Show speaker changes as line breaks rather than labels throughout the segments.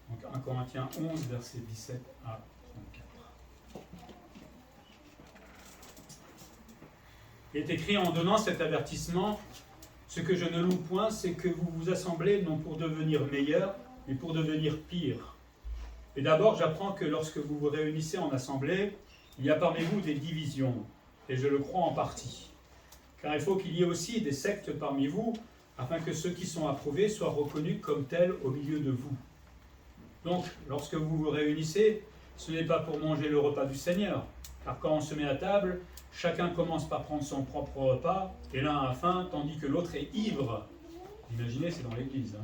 Donc 1 Corinthiens 11, versets 17 à 34. Il est écrit en donnant cet avertissement, ce que je ne loue point, c'est que vous vous assemblez non pour devenir meilleur, mais pour devenir pire. Et d'abord, j'apprends que lorsque vous vous réunissez en assemblée, il y a parmi vous des divisions, et je le crois en partie. Car il faut qu'il y ait aussi des sectes parmi vous, afin que ceux qui sont approuvés soient reconnus comme tels au milieu de vous. Donc, lorsque vous vous réunissez, ce n'est pas pour manger le repas du Seigneur, car quand on se met à table, chacun commence par prendre son propre repas, et l'un a faim, tandis que l'autre est ivre. Imaginez, c'est dans l'église.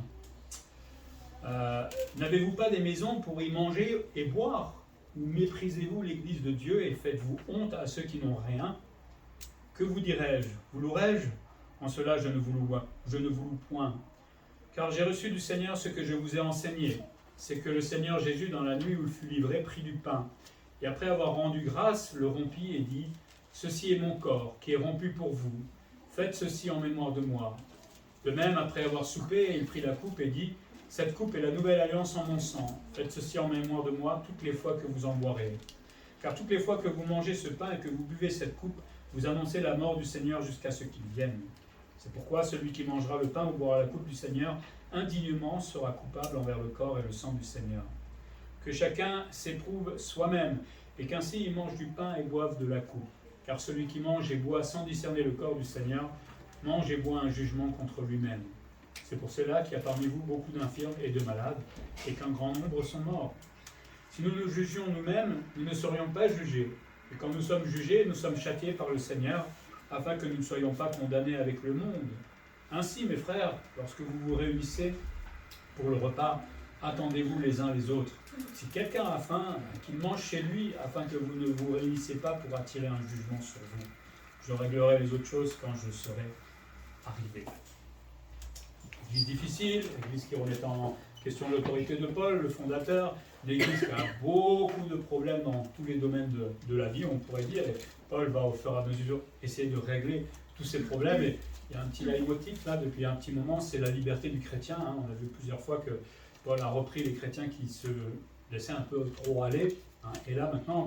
N'avez-vous pas des maisons pour y manger et boire? Ou méprisez-vous l'église de Dieu et faites-vous honte à ceux qui n'ont rien? Que vous dirai-je? Vous louerai-je? En cela, je ne vous loue point. Car j'ai reçu du Seigneur ce que je vous ai enseigné. C'est que le Seigneur Jésus, dans la nuit où il fut livré, prit du pain. Et après avoir rendu grâce, le rompit et dit, « Ceci est mon corps, qui est rompu pour vous. Faites ceci en mémoire de moi. » De même, après avoir soupé, il prit la coupe et dit, « Cette coupe est la nouvelle alliance en mon sang. Faites ceci en mémoire de moi toutes les fois que vous en boirez. Car toutes les fois que vous mangez ce pain et que vous buvez cette coupe, vous annoncez la mort du Seigneur jusqu'à ce qu'il vienne. C'est pourquoi celui qui mangera le pain ou boira la coupe du Seigneur indignement sera coupable envers le corps et le sang du Seigneur. Que chacun s'éprouve soi-même, et qu'ainsi il mange du pain et boive de la coupe. Car celui qui mange et boit sans discerner le corps du Seigneur, mange et boit un jugement contre lui-même. C'est pour cela qu'il y a parmi vous beaucoup d'infirmes et de malades, et qu'un grand nombre sont morts. Si nous nous jugions nous-mêmes, nous ne serions pas jugés. Et quand nous sommes jugés, nous sommes châtiés par le Seigneur, afin que nous ne soyons pas condamnés avec le monde. Ainsi, mes frères, lorsque vous vous réunissez pour le repas, attendez-vous les uns les autres. Si quelqu'un a faim, qu'il mange chez lui, afin que vous ne vous réunissez pas pour attirer un jugement sur vous. Je réglerai les autres choses quand je serai arrivé. Église difficile, église qui remet en question l'autorité de Paul, le fondateur, l'église qui a beaucoup de problèmes dans tous les domaines de la vie, on pourrait dire, et Paul va au fur et à mesure essayer de régler tous ces problèmes, et il y a un petit leitmotiv là depuis un petit moment, c'est la liberté du chrétien, on a vu plusieurs fois que Paul a repris les chrétiens qui se laissaient un peu trop aller, et là maintenant,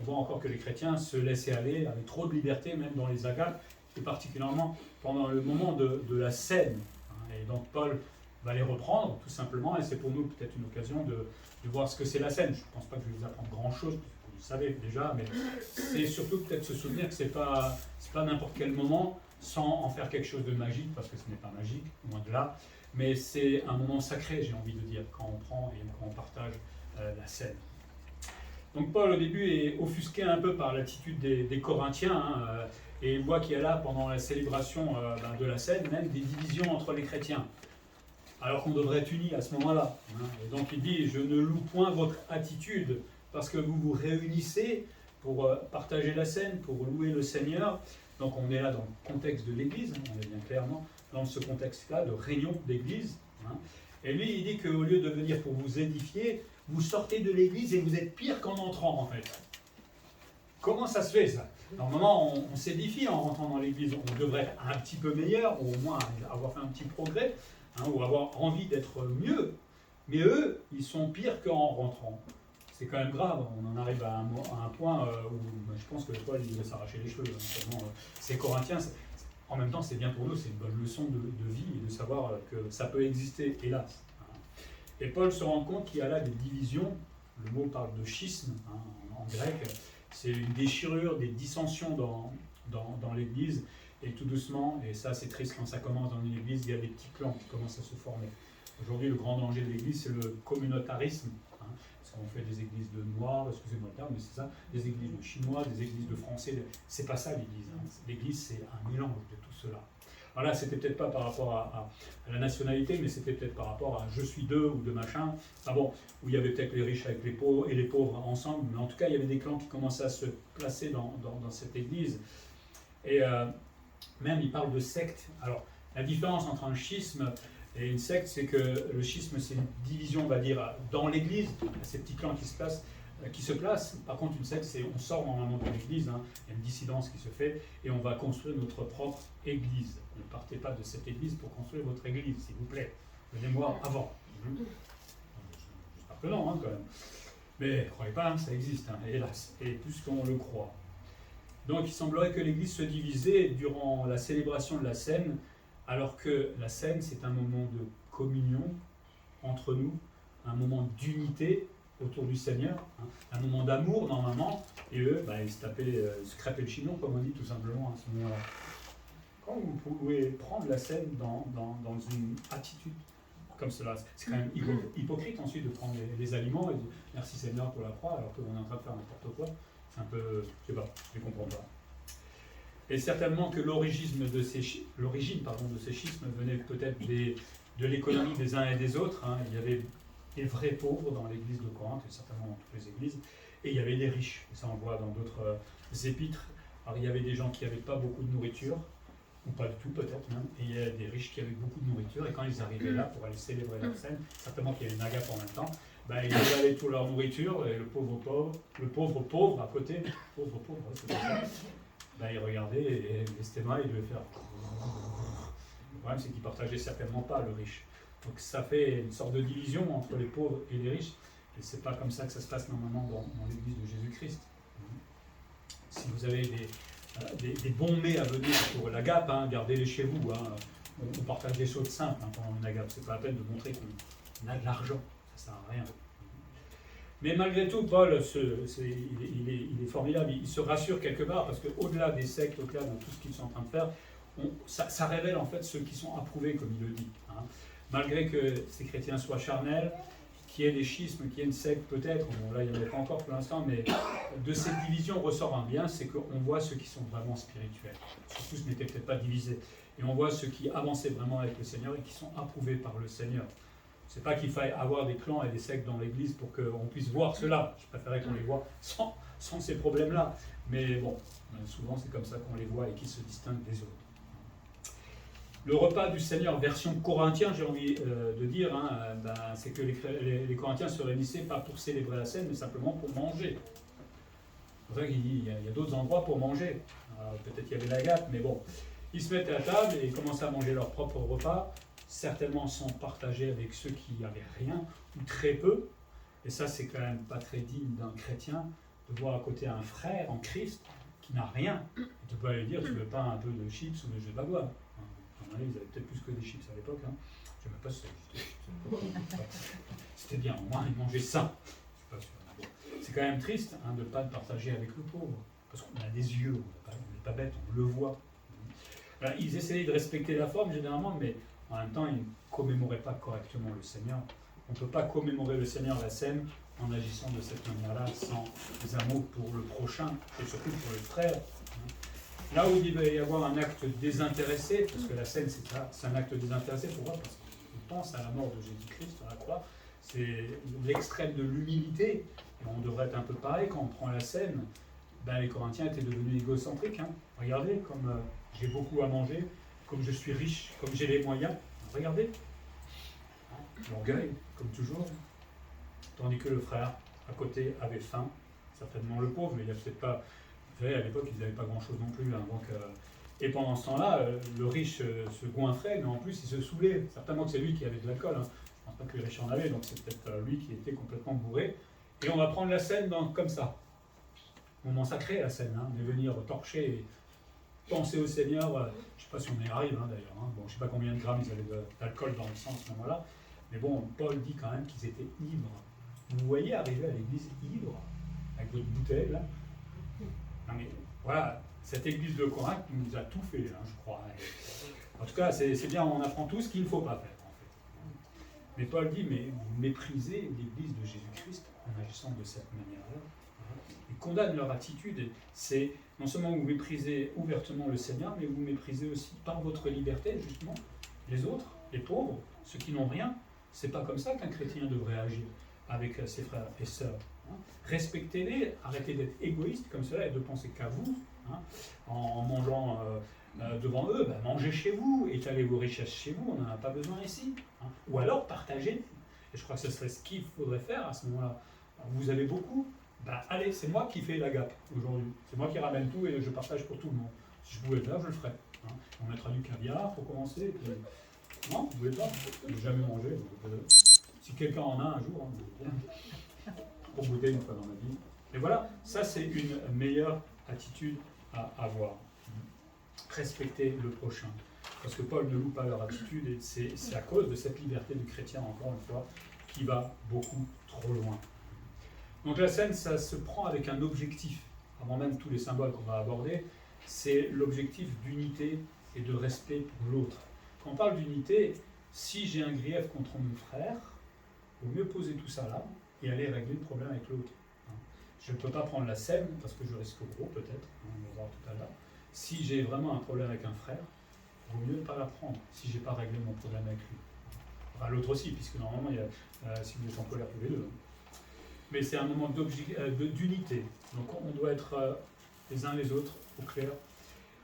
on voit encore que les chrétiens se laissaient aller avec trop de liberté, même dans les agapes, et particulièrement pendant le moment de la scène. Et donc Paul va les reprendre tout simplement, et c'est pour nous peut-être une occasion de voir ce que c'est la scène. Je ne pense pas que je vais vous apprendre grand-chose, vous le savez déjà, mais c'est surtout peut-être se souvenir que c'est pas n'importe quel moment sans en faire quelque chose de magique, parce que ce n'est pas magique, loin de là, mais c'est un moment sacré, j'ai envie de dire, quand on prend et quand on partage la scène. Donc Paul au début est offusqué un peu par l'attitude des Corinthiens, et il voit qu'il y a là, pendant la célébration de la scène, même des divisions entre les chrétiens, alors qu'on devrait être unis à ce moment-là. Et donc il dit, je ne loue point votre attitude, parce que vous vous réunissez pour partager la scène, pour louer le Seigneur. Donc on est là dans le contexte de l'Église, on est bien clairement dans ce contexte-là de réunion d'Église. Et lui, il dit qu'au lieu de venir pour vous édifier, vous sortez de l'Église et vous êtes pire qu'en entrant, en fait. Comment ça se fait, ça? Normalement, on s'édifie en rentrant dans l'Église. On devrait être un petit peu meilleur, ou au moins avoir fait un petit progrès, ou avoir envie d'être mieux. Mais eux, ils sont pires qu'en rentrant. C'est quand même grave. On en arrive à un point où je pense que Paul il devait s'arracher les cheveux. Ces Corinthiens, en même temps, c'est bien pour nous, c'est une bonne leçon de vie et de savoir que ça peut exister, hélas. Et Paul se rend compte qu'il y a là des divisions. Le mot parle de schisme en grec. C'est une déchirure, des dissensions dans l'Église. Et tout doucement, et ça c'est triste quand ça commence dans une Église, il y a des petits clans qui commencent à se former. Aujourd'hui, le grand danger de l'Église, c'est le communautarisme. Parce qu'on fait des églises de Noirs, excusez-moi le terme, mais c'est ça, des églises de Chinois, des églises de Français. C'est pas ça l'Église. L'Église, c'est un mélange de tout cela. Alors là, c'était peut-être pas par rapport à la nationalité, mais c'était peut-être par rapport à je suis d'eux ou de machin. Où il y avait peut-être les riches avec les pauvres et les pauvres ensemble. Mais en tout cas, il y avait des clans qui commençaient à se placer dans cette Église. Et même, il parle de secte. Alors, la différence entre un schisme et une secte, c'est que le schisme, c'est une division, on va dire, dans l'Église, ces petits clans qui se passent qui se place. Par contre, une secte, c'est on sort normalement de l'église, hein, il y a une dissidence qui se fait, et on va construire notre propre église. Ne partez pas de cette église pour construire votre église, s'il vous plaît. Venez-moi avant. J'espère que non, hein, quand même. Mais ne croyez pas, hein, ça existe, hein, hélas, et plus qu'on le croit. Donc il semblerait que l'église se divisait durant la célébration de la scène, alors que la scène, c'est un moment de communion entre nous, un moment d'unité autour du Seigneur, hein, un moment d'amour normalement, et eux, ils se crêpaient le chignon, comme on dit tout simplement à ce moment-là. Quand vous pouvez prendre la scène dans une attitude comme cela, c'est quand même hypocrite ensuite de prendre les aliments et de dire merci Seigneur pour la croix, alors qu'on est en train de faire n'importe quoi. C'est un peu, je sais pas, je ne comprends pas. Et certainement que l'origine de ces schismes venait peut-être de l'économie des uns et des autres. Hein. Il y avait des vrais pauvres dans l'église de Corinthe, et certainement dans toutes les églises, et il y avait des riches. Et ça, on le voit dans d'autres épîtres. Alors, il y avait des gens qui n'avaient pas beaucoup de nourriture, ou pas du tout peut-être même, et il y a des riches qui avaient beaucoup de nourriture, et quand ils arrivaient là pour aller célébrer leur scène, certainement qu'il y avait une agape en même temps, ils avalaient toute leur nourriture, et le pauvre pauvre à côté, ouais, c'est ça, il regardait, et l'estomac, il devait faire... Le problème, c'est qu'ils ne partageaient certainement pas le riche. Donc ça fait une sorte de division entre les pauvres et les riches, et c'est pas comme ça que ça se passe normalement dans l'église de Jésus-Christ. Si vous avez des bons mets à venir pour l'agape, hein, gardez-les chez vous. Hein. On partage des choses simples hein, pendant une agape. C'est pas la peine de montrer qu'on a de l'argent. Ça sert à rien. Mais malgré tout, Paul, il est formidable. Il se rassure quelque part parce qu'au-delà des sectes, au-delà de tout ce qu'ils sont en train de faire, ça révèle en fait ceux qui sont approuvés, comme il le dit. Hein. Malgré que ces chrétiens soient charnels, qu'il y ait des schismes, qu'il y ait une secte peut-être, bon, là il n'y en a pas encore pour l'instant, mais de cette division ressort un bien, c'est qu'on voit ceux qui sont vraiment spirituels. Tous n'étaient peut-être pas divisés. Et on voit ceux qui avançaient vraiment avec le Seigneur et qui sont approuvés par le Seigneur. C'est pas qu'il faille avoir des clans et des sectes dans l'Église pour qu'on puisse voir cela. Je préférerais qu'on les voit sans ces problèmes-là. Mais bon, souvent c'est comme ça qu'on les voit et qu'ils se distinguent des autres. Le repas du Seigneur, version Corinthien, j'ai envie de dire, hein, c'est que les Corinthiens se réunissaient pas pour célébrer la scène, mais simplement pour manger. C'est vrai qu'il dit il y a d'autres endroits pour manger. Peut-être qu'il y avait la gâte, mais bon. Ils se mettaient à table et commençaient à manger leur propre repas, certainement sans partager avec ceux qui n'avaient rien, ou très peu. Et ça, c'est quand même pas très digne d'un chrétien, de voir à côté un frère en Christ qui n'a rien. Et tu peux aller dire, tu veux pas un peu de chips ou de jus de bagoie. Ils avaient peut-être plus que des chips à l'époque. Hein. Je ne sais même pas si ça existait. C'était bien, au moins ils mangeaient ça. Je suis pas sûr. C'est quand même triste hein, de ne pas le partager avec le pauvre. Parce qu'on a des yeux, on n'est pas bête, on le voit. Alors, ils essayaient de respecter la forme généralement, mais en même temps, ils ne commémoraient pas correctement le Seigneur. On ne peut pas commémorer le Seigneur la scène en agissant de cette manière-là, sans amour pour le prochain, et surtout pour le frère. Là où il va y avoir un acte désintéressé, parce que la scène c'est ça, c'est un acte désintéressé, pourquoi ? Parce qu'on pense à la mort de Jésus-Christ à la croix, c'est l'extrême de l'humilité, et on devrait être un peu pareil quand on prend la scène. Les Corinthiens étaient devenus égocentriques. Hein. Regardez, comme j'ai beaucoup à manger, comme je suis riche, comme j'ai les moyens. Regardez, l'orgueil, comme toujours. Tandis que le frère à côté avait faim, certainement le pauvre, mais il n'y a peut-être pas. Vous savez, à l'époque, ils n'avaient pas grand-chose non plus. Hein, donc, et pendant ce temps-là, le riche se goinfrait, mais en plus, il se saoulait. Certainement que c'est lui qui avait de l'alcool. Hein. Je ne pense pas que les riches en avaient, donc c'est peut-être lui qui était complètement bourré. Et on va prendre la scène comme ça. Moment sacré, la scène, hein, de venir torcher et penser au Seigneur. Je ne sais pas si on y arrive, hein, d'ailleurs. Hein. Bon, je ne sais pas combien de grammes ils avaient d'alcool dans le sang à ce moment-là. Mais bon, Paul dit quand même qu'ils étaient ivres. Vous voyez arriver à l'église ivre, avec votre bouteille, là. Non mais voilà, cette église de Corinthe nous a tout fait, hein, je crois. Et, en tout cas, c'est bien, on apprend tout ce qu'il ne faut pas faire, en fait. Mais Paul dit, mais vous méprisez l'église de Jésus-Christ en agissant de cette manière-là. Il condamne leur attitude. C'est non seulement vous méprisez ouvertement le Seigneur, mais vous méprisez aussi par votre liberté, justement, les autres, les pauvres, ceux qui n'ont rien. C'est pas comme ça qu'un chrétien devrait agir avec ses frères et sœurs. Hein. Respectez-les, arrêtez d'être égoïste comme cela et de penser qu'à vous. Hein. En mangeant devant eux, mangez chez vous, étalez vos richesses chez vous, on n'en a pas besoin ici. Hein. Ou alors partagez. Et je crois que ce serait ce qu'il faudrait faire à ce moment-là. Alors, vous avez beaucoup, allez, c'est moi qui fais la gap aujourd'hui. C'est moi qui ramène tout et je partage pour tout le monde. Si je pouvais le faire, je le ferais. Hein. On mettra du caviar pour commencer. Puis... Non, vous ne pouvez pas. Je n'ai jamais mangé. Si quelqu'un en a un jour, hein, pour goûter une fois dans ma vie. Et voilà, ça c'est une meilleure attitude à avoir. Respecter le prochain. Parce que Paul ne loue pas leur attitude et c'est à cause de cette liberté du chrétien, encore une fois, qui va beaucoup trop loin. Donc la scène, ça se prend avec un objectif. Avant même tous les symboles qu'on va aborder, c'est l'objectif d'unité et de respect pour l'autre. Quand on parle d'unité, si j'ai un grief contre mon frère, il vaut mieux poser tout ça là et aller régler le problème avec l'autre. Je ne peux pas prendre la scène parce que je risque gros peut-être, on va voir tout à l'heure. Si j'ai vraiment un problème avec un frère, il vaut mieux ne pas la prendre si je n'ai pas réglé mon problème avec lui. Enfin, l'autre aussi, puisque normalement, si vous êtes en colère tous les deux. Mais c'est un moment d'unité. Donc on doit être les uns les autres au clair.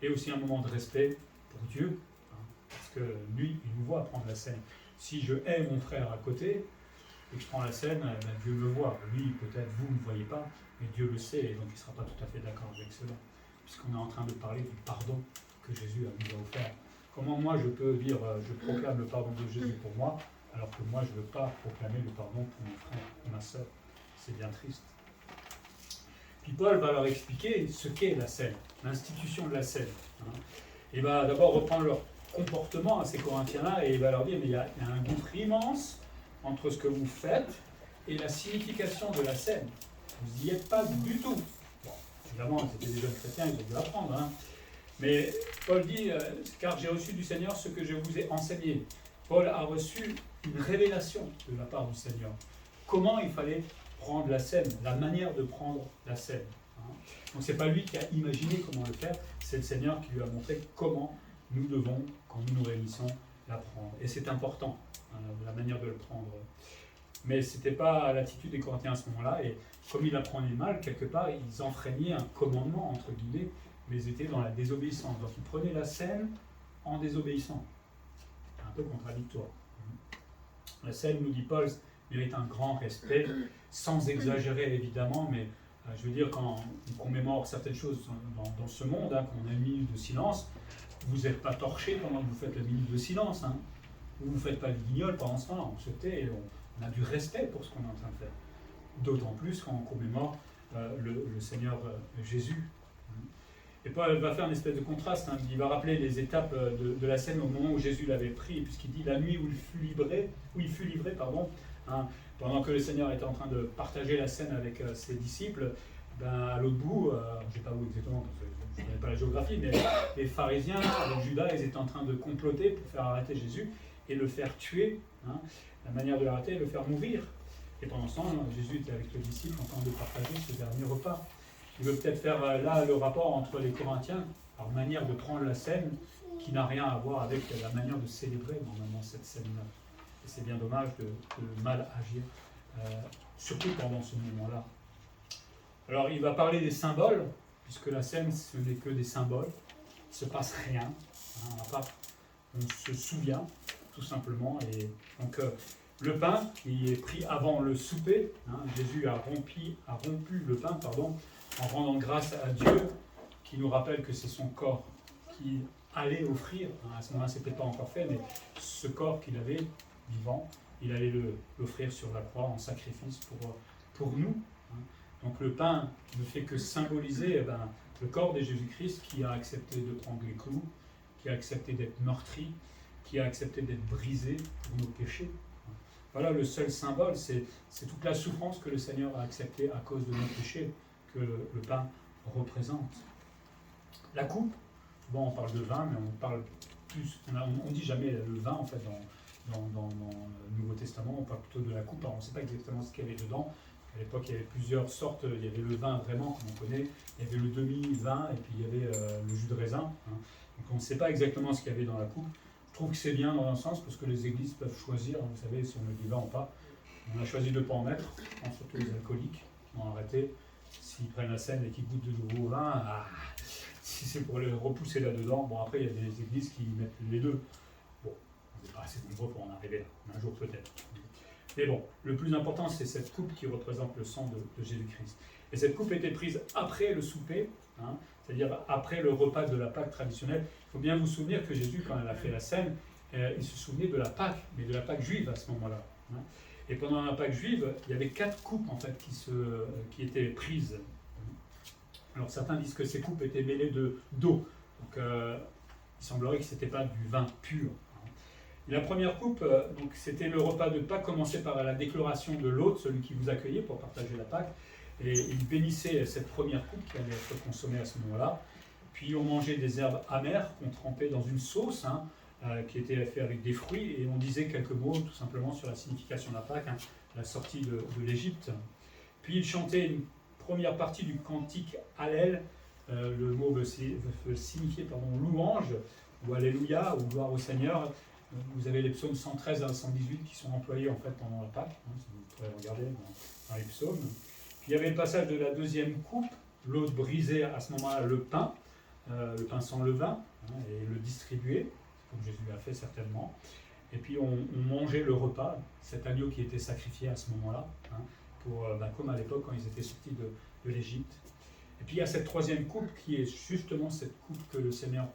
Et aussi un moment de respect pour Dieu. Parce que lui, il nous voit prendre la scène. Si je hais mon frère à côté, et que je prends la scène, Dieu me voit. Lui, peut-être, vous ne me voyez pas, mais Dieu le sait, et donc il ne sera pas tout à fait d'accord avec cela. Puisqu'on est en train de parler du pardon que Jésus nous a offert. Comment moi je peux dire, je proclame le pardon de Jésus pour moi, alors que moi je ne veux pas proclamer le pardon pour mon frère ou ma soeur. C'est bien triste. Puis Paul va leur expliquer ce qu'est la scène, l'institution de la scène. Il va d'abord reprendre leur comportement à ces Corinthiens-là et il va leur dire, mais il y a un gouffre immense entre ce que vous faites et la signification de la scène. Vous n'y êtes pas du tout. Bon, évidemment, c'était des jeunes chrétiens, ils ont dû apprendre. Mais Paul dit, car j'ai reçu du Seigneur ce que je vous ai enseigné. Paul a reçu une révélation de la part du Seigneur. Comment il fallait prendre la scène, la manière de prendre la scène. Donc ce n'est pas lui qui a imaginé comment le faire, c'est le Seigneur qui lui a montré comment nous devons, quand nous nous réunissons, la prendre. Et c'est important, la manière de le prendre. Mais ce n'était pas l'attitude des Corinthiens à ce moment-là, et comme ils apprenaient mal, quelque part, ils enfreignaient un commandement, entre guillemets, mais ils étaient dans la désobéissance. Donc ils prenaient la scène en désobéissant. C'est un peu contradictoire. La scène, nous dit Paul, mérite un grand respect, sans exagérer évidemment, mais je veux dire, quand on commémore certaines choses dans ce monde, quand on a une minute de silence, vous n'êtes pas torché pendant que vous faites la minute de silence. Vous ne faites pas le guignol pendant ce temps-là, on se tait, on a du respect pour ce qu'on est en train de faire. D'autant plus quand on commémore le Seigneur Jésus. Et Paul va faire une espèce de contraste, il va rappeler les étapes de la scène au moment où Jésus l'avait pris, puisqu'il dit la nuit où il fut livré, pendant que le Seigneur était en train de partager la scène avec ses disciples, à l'autre bout, je ne sais pas où exactement, parce que je ne connais pas la géographie, mais les pharisiens, avec Judas, ils étaient en train de comploter pour faire arrêter Jésus et le faire tuer. La manière de l'arrêter, le faire mourir. Et pendant ce temps, Jésus était avec les disciples en train de partager ce dernier repas. Il veut peut-être faire là le rapport entre les Corinthiens, leur manière de prendre la scène, qui n'a rien à voir avec la manière de célébrer normalement cette scène-là. Et c'est bien dommage de mal agir, surtout pendant ce moment-là. Alors il va parler des symboles, puisque la scène ce n'est que des symboles, il ne se passe rien, on se souvient tout simplement. Et donc le pain qui est pris avant le souper, Jésus a rompu le pain, en rendant grâce à Dieu, qui nous rappelle que c'est son corps qu'il allait offrir. À ce moment-là, ce n'était pas encore fait, mais ce corps qu'il avait, vivant, il allait l'offrir sur la croix en sacrifice pour nous. Donc le pain ne fait que symboliser le corps de Jésus-Christ qui a accepté de prendre les clous, qui a accepté d'être meurtri, qui a accepté d'être brisé pour nos péchés. Voilà le seul symbole, c'est toute la souffrance que le Seigneur a acceptée à cause de nos péchés, que le pain représente. La coupe, souvent on parle de vin, mais on parle plus, on dit jamais le vin en fait dans le Nouveau Testament, on parle plutôt de la coupe. Alors on ne sait pas exactement ce qu'il y avait dedans. À l'époque, il y avait plusieurs sortes, il y avait le vin vraiment comme on connaît, il y avait le demi-vin et puis il y avait le jus de raisin. Donc on ne sait pas exactement ce qu'il y avait dans la coupe. Je trouve que c'est bien dans un sens parce que les églises peuvent choisir, vous savez, si on met du vin ou pas. On a choisi de ne pas en mettre, surtout les alcooliques, ils vont arrêter. S'ils prennent la scène et qu'ils goûtent de nouveau au vin, si c'est pour les repousser là-dedans, bon après il y a des églises qui mettent les deux. Bon, on n'est pas assez nombreux pour en arriver là, un jour peut-être. Mais bon, le plus important, c'est cette coupe qui représente le sang de Jésus-Christ. Et cette coupe était prise après le souper, hein, c'est-à-dire après le repas de la Pâque traditionnelle. Il faut bien vous souvenir que Jésus, quand il a fait la scène, il se souvenait de la Pâque, mais de la Pâque juive à ce moment-là. Hein. Et pendant la Pâque juive, il y avait 4 coupes en fait qui étaient prises. Alors certains disent que ces coupes étaient mêlées d'eau. Donc il semblerait que ce n'était pas du vin pur. Et la première coupe, donc, c'était le repas de Pâques, commençait par la déclaration de l'hôte, celui qui vous accueillait pour partager la Pâque. Et il bénissait cette première coupe qui allait être consommée à ce moment-là. Puis on mangeait des herbes amères qu'on trempait dans une sauce, hein, qui était faite avec des fruits. Et on disait quelques mots tout simplement sur la signification de la Pâque, hein, la sortie de l'Égypte. Puis il chantait une première partie du cantique Hallel. Le mot veut signifier louange, ou Alléluia, ou gloire au Seigneur. Vous avez les psaumes 113 à 118 qui sont employés en fait pendant la Pâque, hein, si vous pourrez regarder dans les psaumes. Puis il y avait le passage de la deuxième coupe, l'hôte brisait à ce moment-là le pain sans levain, hein, et le distribuait, comme Jésus l'a fait certainement. Et puis on mangeait le repas, cet agneau qui était sacrifié à ce moment-là, hein, comme à l'époque quand ils étaient sortis de l'Égypte. Et puis il y a cette troisième coupe qui est justement cette coupe que le Seigneur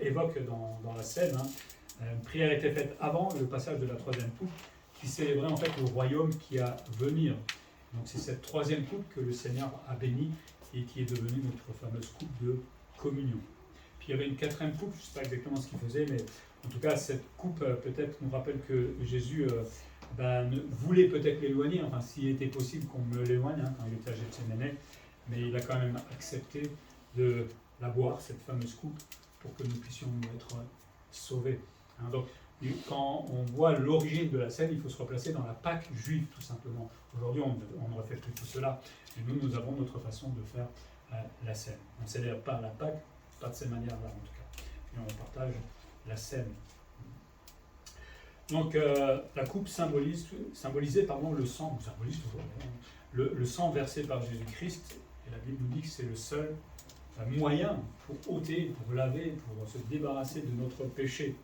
évoque dans la scène. Hein. Une prière était faite avant le passage de la troisième coupe qui célébrait en fait le royaume qui a venir. Donc c'est cette troisième coupe que le Seigneur a bénie et qui est devenue notre fameuse coupe de communion. Puis il y avait une quatrième coupe, je ne sais pas exactement ce qu'il faisait, mais en tout cas cette coupe peut-être nous rappelle que Jésus voulait peut-être l'éloigner, enfin s'il était possible qu'on me l'éloigne, hein, quand il était à Gethsémane, mais il a quand même accepté de la boire, cette fameuse coupe, pour que nous puissions être sauvés. Hein, donc, quand on voit l'origine de la scène, il faut se replacer dans la Pâque juive, tout simplement. Aujourd'hui, on ne refait plus tout cela, mais nous avons notre façon de faire la scène. On ne célèbre pas la Pâque, pas de cette manière-là en tout cas, mais on partage la scène. Donc, la coupe symbolisait le sang, symbolise toujours, le sang versé par Jésus-Christ, et la Bible nous dit que c'est le seul moyen pour ôter, pour laver, pour se débarrasser de notre péché.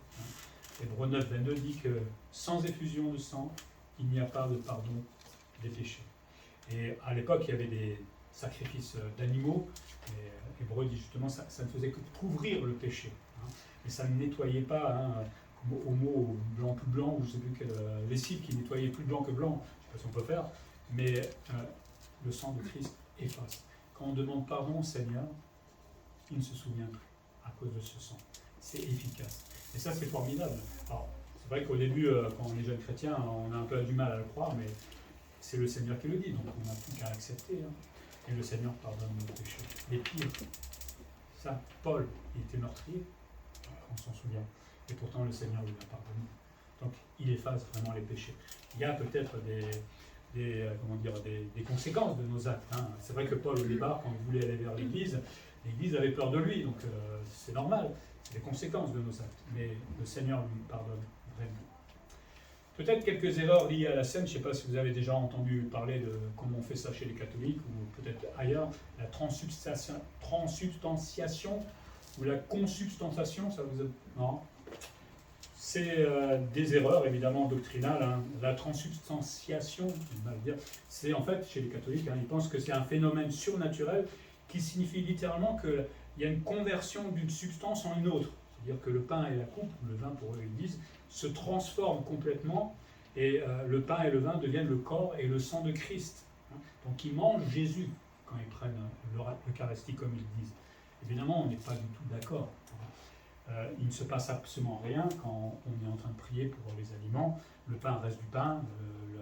Hébreux 9, 22 dit que sans effusion de sang, il n'y a pas de pardon des péchés. Et à l'époque, il y avait des sacrifices d'animaux, et Hébreux dit justement ça ne faisait que couvrir le péché. Hein, mais ça ne nettoyait pas, hein, au mot blanc plus blanc, ou je ne sais plus quelle lessive qui nettoyait plus blanc que blanc, je ne sais pas si on peut faire, mais le sang de Christ efface. Quand on demande pardon au Seigneur, il ne se souvient plus à cause de ce sang. C'est efficace. Et ça, c'est formidable. Alors, c'est vrai qu'au début, quand on est jeune chrétien, on a un peu du mal à le croire, mais c'est le Seigneur qui le dit, donc on n'a plus qu'à accepter. Hein. Et le Seigneur pardonne nos péchés. Les pires. Ça, Paul, il était meurtrier, on s'en souvient. Et pourtant, le Seigneur lui a pardonné. Donc, il efface vraiment les péchés. Il y a peut-être des conséquences de nos actes. Hein. C'est vrai que Paul, au départ, quand il voulait aller vers l'Église avait peur de lui, donc c'est normal, c'est les conséquences de nos actes, mais le Seigneur lui pardonne vraiment. Peut-être quelques erreurs liées à la scène, je ne sais pas si vous avez déjà entendu parler de comment on fait ça chez les catholiques, ou peut-être ailleurs, la transsubstantiation, ou la consubstantiation, ça vous a... Non. C'est des erreurs évidemment doctrinales. Hein. La transsubstantiation, c'est en fait chez les catholiques, hein, ils pensent que c'est un phénomène surnaturel qui signifie littéralement qu'il y a une conversion d'une substance en une autre. C'est-à-dire que le pain et la coupe, ou le vin pour eux ils disent, se transforment complètement et le pain et le vin deviennent le corps et le sang de Christ. Hein. Donc ils mangent Jésus quand ils prennent l'Eucharistie comme ils disent. Évidemment, on n'est pas du tout d'accord. Il ne se passe absolument rien quand on est en train de prier pour les aliments. Le pain reste du pain,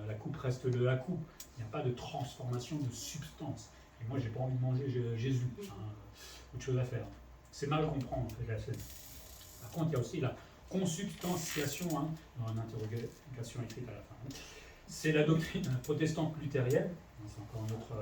la coupe reste de la coupe. Il n'y a pas de transformation de substance. Et moi, j'ai pas envie de manger Jésus. Autre chose à faire. C'est mal comprendre en fait, la scène. Par contre, il y a aussi la consubstantiation, hein, dans une interrogation écrite à la fin. C'est la doctrine protestante luthérienne, c'est encore une autre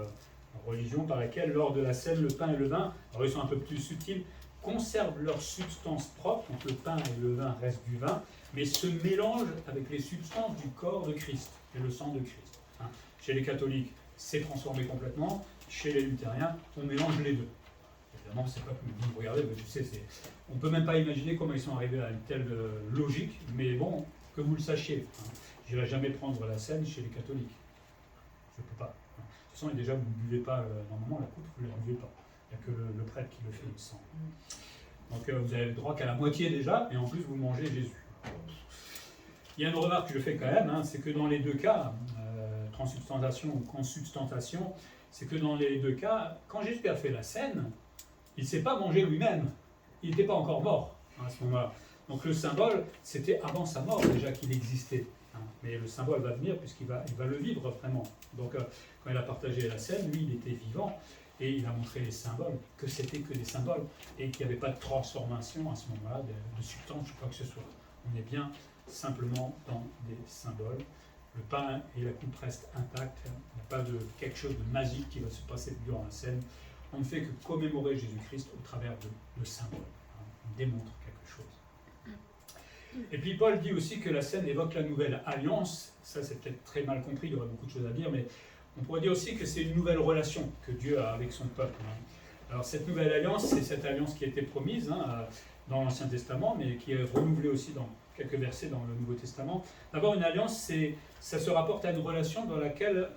religion par laquelle, lors de la scène, le pain et le vin, alors ils sont un peu plus subtils, conservent leur substance propre, donc le pain et le vin restent du vin, mais se mélangent avec les substances du corps de Christ et le sang de Christ. Hein. Chez les catholiques, c'est transformé complètement. Chez les luthériens, on mélange les deux. Évidemment, c'est pas plus. Vous regardez, tu sais, on ne peut même pas imaginer comment ils sont arrivés à une telle logique, mais bon, que vous le sachiez. Hein. Je n'irai jamais prendre la scène chez les catholiques. Je ne peux pas. De toute façon, déjà, vous ne buvez pas, normalement, la coupe, vous ne la buvez pas. Il n'y a que le prêtre qui le fait, il me semble. Donc, vous avez le droit qu'à la moitié déjà, et en plus, vous mangez Jésus. Il y a une remarque que je fais quand même, hein, c'est que dans les deux cas, transsubstantiation ou consubstantiation, c'est que dans les deux cas, quand Jésus a fait la scène, il ne s'est pas mangé lui-même. Il n'était pas encore mort à ce moment-là. Donc le symbole, c'était avant sa mort déjà qu'il existait. Hein. Mais le symbole va venir puisqu'il va le vivre vraiment. Donc quand il a partagé la scène, lui, il était vivant et il a montré les symboles, que c'était que des symboles et qu'il n'y avait pas de transformation à ce moment-là, de substance ou quoi que ce soit. On est bien simplement dans des symboles. Le pain et la coupe restent intacts. Il n'y a pas de quelque chose de magique qui va se passer durant la scène. On ne fait que commémorer Jésus-Christ au travers de symboles. On démontre quelque chose. Et puis Paul dit aussi que la scène évoque la nouvelle alliance. Ça, c'est peut-être très mal compris, il y aurait beaucoup de choses à dire, mais on pourrait dire aussi que c'est une nouvelle relation que Dieu a avec son peuple. Alors cette nouvelle alliance, c'est cette alliance qui a été promise dans l'Ancien Testament, mais qui est renouvelée aussi dans quelques versets dans le Nouveau Testament. D'abord, une alliance, ça se rapporte à une relation dans laquelle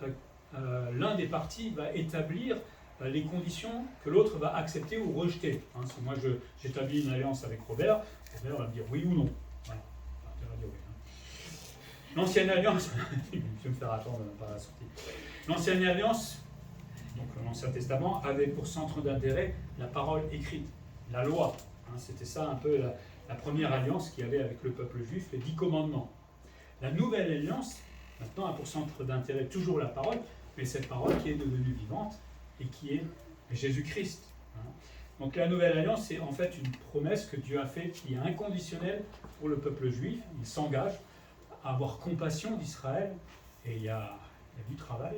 l'un des partis va établir les conditions que l'autre va accepter ou rejeter. Hein, si moi j'établis une alliance avec Robert va me dire oui ou non. Voilà. Il va dire oui, hein. L'ancienne alliance, je vais me faire attendre par la sortie. L'ancienne alliance, donc l'Ancien Testament, avait pour centre d'intérêt la parole écrite, la loi. Hein, c'était ça un peu la première alliance qu'il y avait avec le peuple juif, les 10 commandements. La nouvelle alliance, maintenant, a pour centre d'intérêt toujours la parole, mais cette parole qui est devenue vivante et qui est Jésus-Christ. Donc la nouvelle alliance, c'est en fait une promesse que Dieu a faite qui est inconditionnelle pour le peuple juif. Il s'engage à avoir compassion d'Israël, et il y a du travail.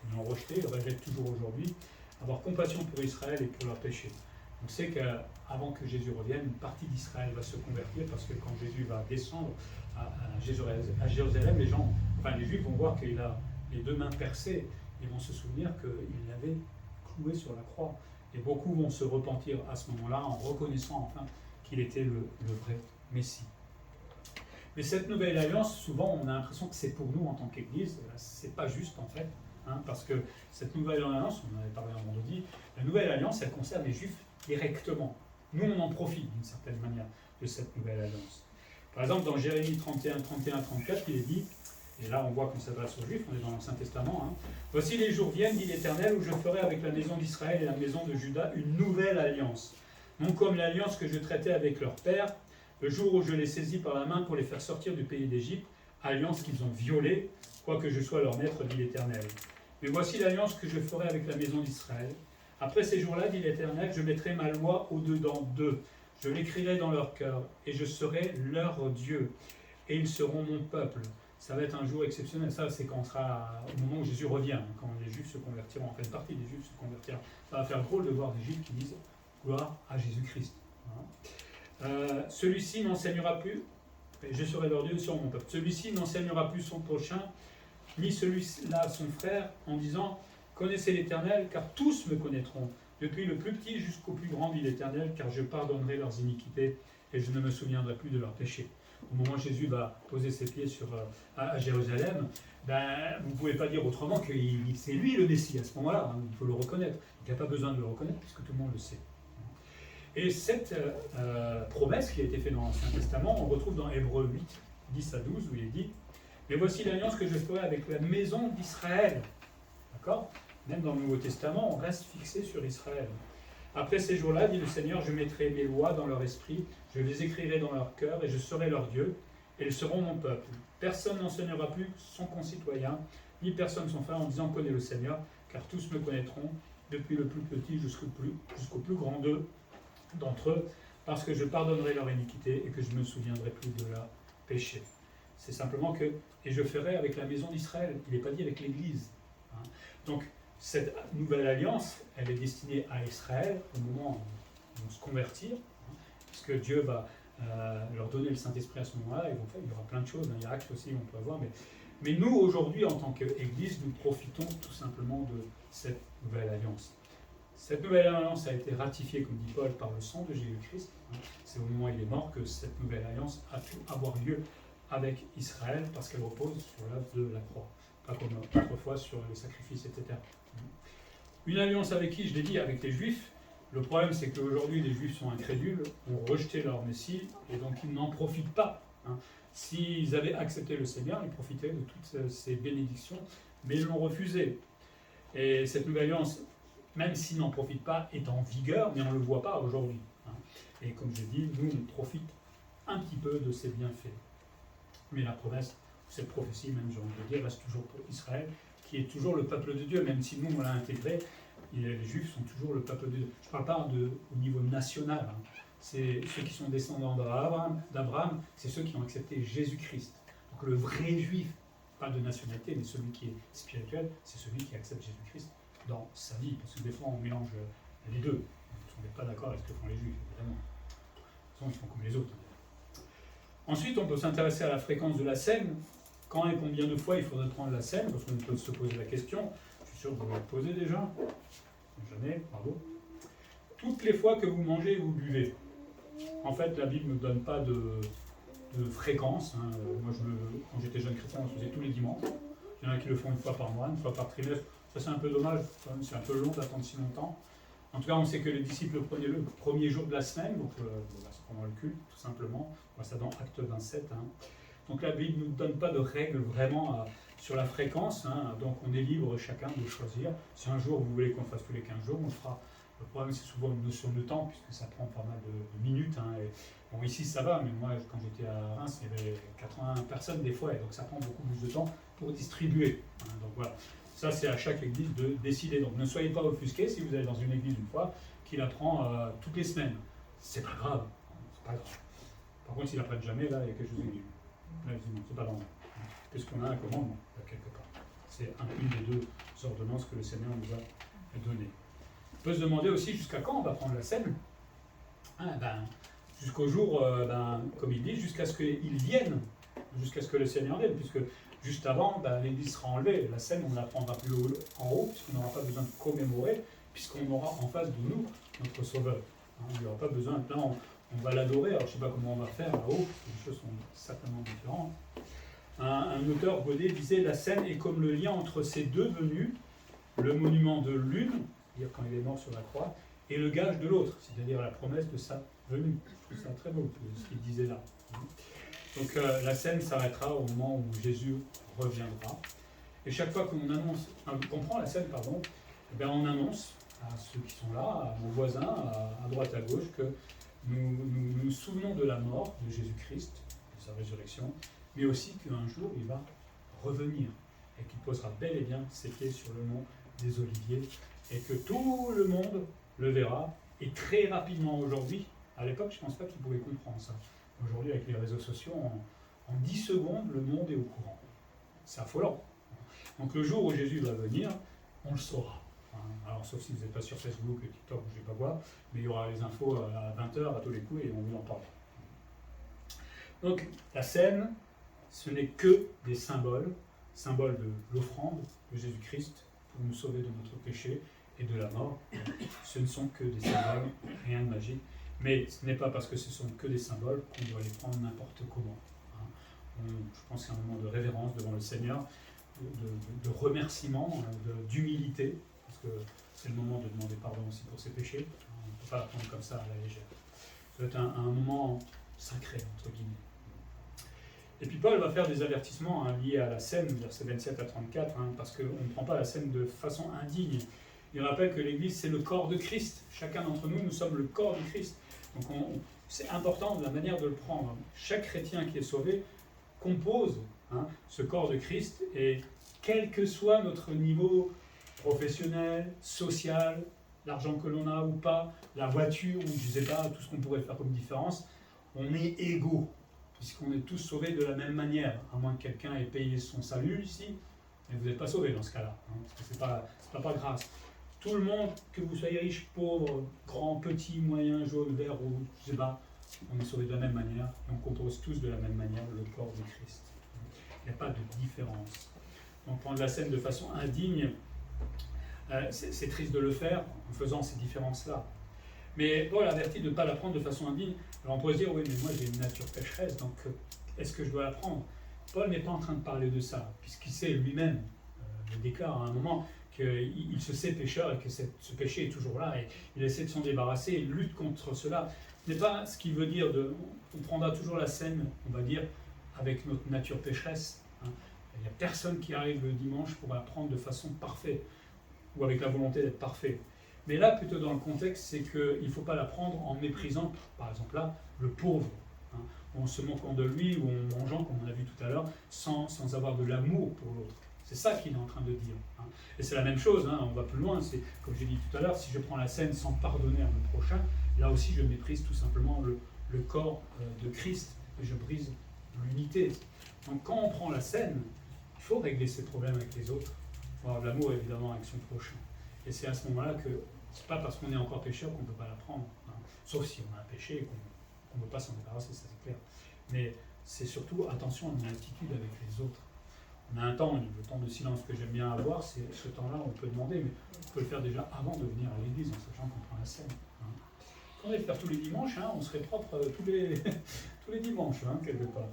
Ils l'ont rejeté, ils le rejettent toujours aujourd'hui. Avoir compassion pour Israël et pour leurs péchés. On sait qu'avant que Jésus revienne, une partie d'Israël va se convertir, parce que quand Jésus va descendre à Jérusalem, les Juifs vont voir qu'il a les 2 mains percées. Ils vont se souvenir qu'il l'avait cloué sur la croix. Et beaucoup vont se repentir à ce moment-là en reconnaissant enfin qu'il était le vrai Messie. Mais cette nouvelle alliance, souvent on a l'impression que c'est pour nous en tant qu'Église. C'est pas juste en fait, parce que cette nouvelle alliance, on en avait parlé un vendredi, la nouvelle alliance, elle concerne les Juifs directement. Nous, on en profite d'une certaine manière de cette nouvelle alliance. Par exemple, dans Jérémie 31, 34, il est dit, et là on voit qu'on s'adresse aux Juifs, on est dans l'Ancien Testament, voici les jours viennent, dit l'Éternel, où je ferai avec la maison d'Israël et la maison de Juda une nouvelle alliance. Non comme l'alliance que je traitais avec leur père, le jour où je les saisis par la main pour les faire sortir du pays d'Égypte, alliance qu'ils ont violée, quoique je sois leur maître, dit l'Éternel. Mais voici l'alliance que je ferai avec la maison d'Israël. Après ces jours-là, dit l'Éternel, je mettrai ma loi au-dedans d'eux. Je l'écrirai dans leur cœur, et je serai leur Dieu, et ils seront mon peuple. Ça va être un jour exceptionnel. Ça, c'est quand on sera au moment où Jésus revient, quand les Juifs se convertiront, en fait, une partie des Juifs se convertiront. Ça va faire drôle de voir des Juifs qui disent « Gloire à Jésus-Christ ». Celui-ci n'enseignera plus, je serai leur Dieu sur mon peuple. Celui-ci n'enseignera plus son prochain, ni celui-là son frère, en disant « Connaissez l'Éternel, car tous me connaîtront, depuis le plus petit jusqu'au plus grand, dit l'Éternel, car je pardonnerai leurs iniquités, et je ne me souviendrai plus de leurs péchés. » Au moment où Jésus va poser ses pieds à Jérusalem, vous ne pouvez pas dire autrement que c'est lui le Messie à ce moment-là, il faut le reconnaître. Il n'y a pas besoin de le reconnaître, puisque tout le monde le sait. Et cette promesse qui a été faite dans l'Ancien Testament, on retrouve dans Hébreux 8, 10 à 12, où il est dit « Mais voici l'alliance que je ferai avec la maison d'Israël. » D'accord ? Même dans le Nouveau Testament, on reste fixé sur Israël. Après ces jours-là, dit le Seigneur, je mettrai mes lois dans leur esprit, je les écrirai dans leur cœur, et je serai leur Dieu, et ils seront mon peuple. Personne n'enseignera plus son concitoyen, ni personne son frère en disant « Connais le Seigneur », car tous me connaîtront, depuis le plus petit jusqu'au plus grand d'entre eux, parce que je pardonnerai leur iniquité, et que je ne me souviendrai plus de leur péché. C'est simplement que « et je ferai avec la maison d'Israël », il n'est pas dit avec l'Église. Donc, cette nouvelle alliance, elle est destinée à Israël au moment où ils vont se convertir, puisque Dieu va leur donner le Saint-Esprit à ce moment-là. Il y aura plein de choses, un miracle aussi, on peut avoir. Mais nous, aujourd'hui, en tant qu'Église, nous profitons tout simplement de cette nouvelle alliance. Cette nouvelle alliance a été ratifiée, comme dit Paul, par le sang de Jésus-Christ. C'est au moment où il est mort que cette nouvelle alliance a pu avoir lieu avec Israël parce qu'elle repose sur l'œuvre de la croix, pas comme autrefois sur les sacrifices, etc. Une alliance avec qui? Je l'ai dit, avec les Juifs. Le problème, c'est qu'aujourd'hui, les Juifs sont incrédules, ont rejeté leur Messie, et donc ils n'en profitent pas. S'ils avaient accepté le Seigneur, ils profitaient de toutes ces bénédictions, mais ils l'ont refusé. Et cette nouvelle alliance, même s'ils n'en profitent pas, est en vigueur, mais on ne le voit pas aujourd'hui. Et comme je dis, nous, on profite un petit peu de ces bienfaits. Mais la promesse, cette prophétie, même j'ai envie de dire, reste toujours pour Israël, qui est toujours le peuple de Dieu, même si nous, on l'a intégré, les Juifs sont toujours le peuple de Dieu. Je ne parle pas au niveau national. C'est ceux qui sont descendants d'Abraham, c'est ceux qui ont accepté Jésus-Christ. Donc le vrai Juif, pas de nationalité, mais celui qui est spirituel, c'est celui qui accepte Jésus-Christ dans sa vie. Parce que des fois, on mélange les deux. On n'est pas d'accord avec ce que font les Juifs, évidemment. De toute façon, ils font comme les autres. Ensuite, on peut s'intéresser à la fréquence de la scène. Quand et combien de fois il faudrait prendre la scène, parce qu'on peut se poser la question. Je suis sûr que vous l'avez posé déjà. Jamais, bravo. Toutes les fois que vous mangez et vous buvez. En fait, la Bible ne donne pas de fréquence. Moi, quand j'étais jeune chrétien, on le faisait tous les dimanches. Il y en a qui le font une fois par mois, une fois par trimestre. Ça, c'est un peu dommage. C'est un peu long d'attendre si longtemps. En tout cas, on sait que les disciples prenaient le premier jour de la semaine, donc c'est pendant le culte, tout simplement. On voit ça dans Acte 27. Donc la Bible ne nous donne pas de règles vraiment sur la fréquence. Donc on est libre chacun de choisir. Si un jour vous voulez qu'on le fasse tous les 15 jours, on le fera. Le problème, c'est souvent une notion de temps, puisque ça prend pas mal de minutes. Et, bon, ici, ça va, mais moi, quand j'étais à Reims, il y avait 80 personnes des fois, et donc ça prend beaucoup plus de temps pour distribuer. Donc voilà. Ça, c'est à chaque église de décider. Donc ne soyez pas offusqués si vous allez dans une église une fois qu'il apprend toutes les semaines. C'est pas grave. C'est pas grave. Par contre, s'il n'apprenne jamais, là, il y a quelque chose de nul. Là, je dis non, c'est pas normal. Puisqu'on a un commandement, là, quelque part. C'est une des deux ordonnances que le Seigneur nous a données. On peut se demander aussi jusqu'à quand on va prendre la scène. Jusqu'au jour, comme il dit, jusqu'à ce qu'il vienne, jusqu'à ce que le Seigneur vienne, puisque juste avant, l'église sera enlevée. La scène, on ne la prendra plus en haut, puisqu'on n'aura pas besoin de commémorer, puisqu'on aura en face de nous notre Sauveur. Il n'y aura pas besoin, maintenant, on va l'adorer. Alors, je ne sais pas comment on va faire là-haut, les choses sont certainement différentes. Un auteur, Godet, disait « La scène est comme le lien entre ces deux venues, le monument de l'une, c'est-à-dire quand il est mort sur la croix, et le gage de l'autre, c'est-à-dire la promesse de sa venue. » Je trouve ça très beau, ce qu'il disait là. Donc la scène s'arrêtera au moment où Jésus reviendra. Et chaque fois qu'on prend la scène, on annonce à ceux qui sont là, à nos voisins, à droite, à gauche, que nous nous souvenons de la mort de Jésus-Christ, de sa résurrection, mais aussi qu'un jour il va revenir et qu'il posera bel et bien ses pieds sur le mont des Oliviers et que tout le monde le verra. Et très rapidement aujourd'hui, à l'époque, je ne pense pas qu'ils pouvaient comprendre ça. Aujourd'hui, avec les réseaux sociaux, en 10 secondes, le monde est au courant. C'est affolant. Donc le jour où Jésus va venir, on le saura. Alors, sauf si vous n'êtes pas sur Facebook, TikTok, je ne sais pas quoi, mais il y aura les infos à 20h à tous les coups et on vous en parle. Donc, la scène, ce n'est que des symboles de l'offrande de Jésus-Christ pour nous sauver de notre péché et de la mort. Ce ne sont que des symboles, rien de magique. Mais ce n'est pas parce que ce sont que des symboles qu'on doit les prendre n'importe comment. Je pense qu'il y a un moment de révérence devant le Seigneur, de remerciement, d'humilité, parce que c'est le moment de demander pardon aussi pour ses péchés. On ne peut pas la prendre comme ça à la légère. Ça doit être un moment sacré, entre guillemets. Et puis Paul va faire des avertissements liés à la scène, versets 27 à 34, parce qu'on ne prend pas la scène de façon indigne. Il rappelle que l'Église, c'est le corps de Christ. Chacun d'entre nous, nous sommes le corps de Christ. Donc c'est important de la manière de le prendre. Chaque chrétien qui est sauvé compose ce corps de Christ, et quel que soit notre niveau professionnel, social, l'argent que l'on a ou pas, la voiture, ou je ne sais pas, tout ce qu'on pourrait faire comme différence, on est égaux, puisqu'on est tous sauvés de la même manière, à moins que quelqu'un ait payé son salut ici, mais vous n'êtes pas sauvés dans ce cas-là, parce que c'est pas par grâce. Tout le monde, que vous soyez riche, pauvre, grand, petit, moyen, jaune, vert, rouge, je ne sais pas, on est sauvés de la même manière, et on compose tous de la même manière le corps de Christ. Il n'y a pas de différence. Donc prendre la scène de façon indigne, c'est triste de le faire en faisant ces différences-là. Mais Paul avertit de ne pas la prendre de façon indigne. Alors on pourrait se dire, oui, mais moi j'ai une nature pécheresse, donc est-ce que je dois la prendre? Paul n'est pas en train de parler de ça, puisqu'il sait lui-même, il déclare à un moment, qu'il se sait pécheur et que ce péché est toujours là, et il essaie de s'en débarrasser, il lutte contre cela. Ce n'est pas ce qu'il veut dire, on prendra toujours la scène, on va dire, avec notre nature pécheresse. Hein. Il n'y a personne qui arrive le dimanche pour apprendre de façon parfaite, ou avec la volonté d'être parfait. Mais là, plutôt dans le contexte, c'est qu'il ne faut pas l'apprendre en méprisant, par exemple là, le pauvre, hein, en se moquant de lui ou en mangeant, comme on a vu tout à l'heure, sans avoir de l'amour pour l'autre. C'est ça qu'il est en train de dire. Hein. Et c'est la même chose, hein, on va plus loin, c'est comme j'ai dit tout à l'heure, si je prends la scène sans pardonner à mon prochain, là aussi je méprise tout simplement le corps de Christ, et je brise l'unité. Donc quand on prend la scène, il faut régler ses problèmes avec les autres, il faut avoir de l'amour évidemment avec son prochain. Et c'est à ce moment-là que c'est pas parce qu'on est encore pécheur qu'on ne peut pas la prendre, hein. Sauf si on a un péché et qu'on ne veut pas s'en débarrasser, ça c'est clair. Mais c'est surtout attention à mon attitude avec les autres. On a un temps, le temps de silence que j'aime bien avoir, c'est ce temps-là, on peut demander, mais on peut le faire déjà avant de venir à l'église, en sachant qu'on prend la scène. Hein. Si on allait le faire tous les dimanches, hein, on serait propre tous les dimanches, hein, quelque part.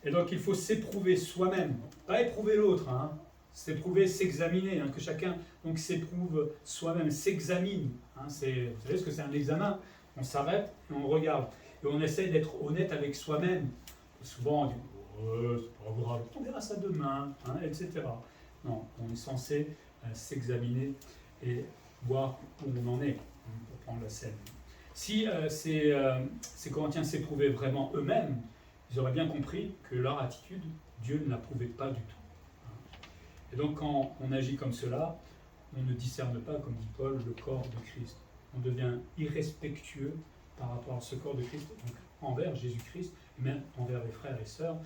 Et donc il faut s'éprouver soi-même, pas éprouver l'autre, hein. S'éprouver, s'examiner, hein, que chacun donc s'éprouve soi-même, s'examine. Hein, vous savez ce que c'est un examen? On s'arrête et on regarde. Et on essaie d'être honnête avec soi-même. Souvent on dit c'est pas grave, on verra ça demain, hein, etc. Non, on est censé s'examiner et voir où on en est, hein, pour prendre la scène. Si ces Corinthiens s'éprouvaient vraiment eux-mêmes, ils auraient bien compris que leur attitude, Dieu ne l'approuvait pas du tout. Et donc quand on agit comme cela, on ne discerne pas, comme dit Paul, le corps de Christ. On devient irrespectueux par rapport à ce corps de Christ, donc envers Jésus-Christ, et même envers les frères et sœurs.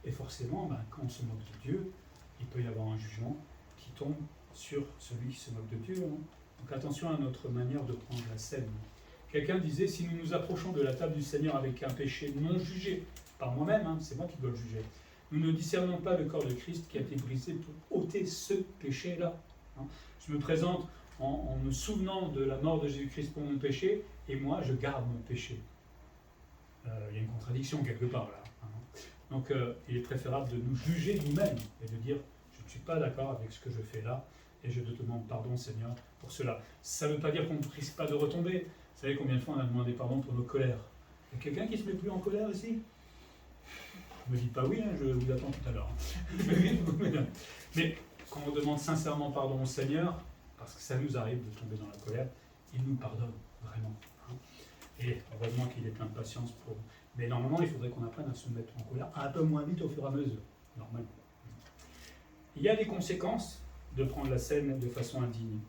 Et forcément, quand on se moque de Dieu, il peut y avoir un jugement qui tombe sur celui qui se moque de Dieu. Hein. Donc attention à notre manière de prendre la scène. Quelqu'un disait, si nous nous approchons de la table du Seigneur avec un péché non jugé par moi-même, hein, c'est moi qui dois le juger, nous ne discernons pas le corps de Christ qui a été brisé pour ôter ce péché-là. Hein. Je me présente en me souvenant de la mort de Jésus-Christ pour mon péché, et moi, je garde mon péché. Il y a une contradiction quelque part là. Hein. Donc, il est préférable de nous juger nous-mêmes et de dire, je ne suis pas d'accord avec ce que je fais là, et je te demande pardon, Seigneur, pour cela. Ça ne veut pas dire qu'on ne risque pas de retomber. Vous savez combien de fois on a demandé pardon pour nos colères? Il y a quelqu'un qui ne se met plus en colère ici? Ne me dites pas oui, hein, je vous attends tout à l'heure. Hein. Mais quand on demande sincèrement pardon au Seigneur, parce que ça nous arrive de tomber dans la colère, il nous pardonne, vraiment. Hein. Et heureusement qu'il est plein de patience pour... Mais normalement, il faudrait qu'on apprenne à se mettre en colère un peu moins vite au fur et à mesure, normalement. Il y a des conséquences de prendre la scène de façon indigne.